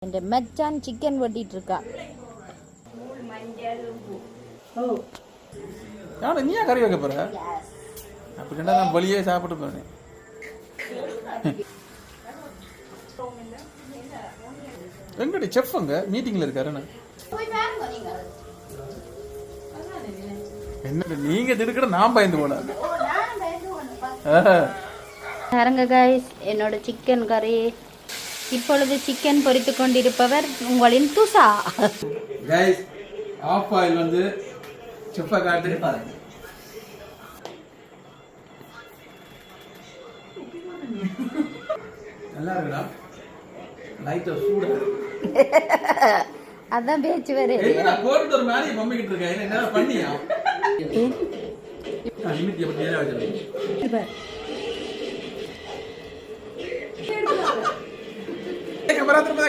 இந்த மச்சான் சிக்கன் வெட்டிட்டு இருக்கா. நீயா கறி வைக்க போற? அப்படின்னா நான் வழியே சாப்பிட்டு போறேன். எங்கடி செஃப் அங்க மீட்டிங்ல இருக்காரு. என்ன நீங்க திடுக்கிற நான் பயந்து போனேன். பாருங்க கைஸ், என்னோட சிக்கன் கறி. இப்பொழுது சிக்கன் பொரித்து கொண்டிருப்பவர் உங்களின் துஷா. கைஸ், ஆஃப் ஆயில் வந்து செஃப்பை காட்டு பாருங்க. நல்லா இருக்குடா. லைட்டா சூடா அதான் பேச்சு வேற. போட்டு ஒரு மாதிரி மம்மிக்கிட்டு இருக்கேன். என்ன பண்ணியா? நிமித்தி எப்படி நேரா வச்சிருக்கேன். கேமரா திரும்ப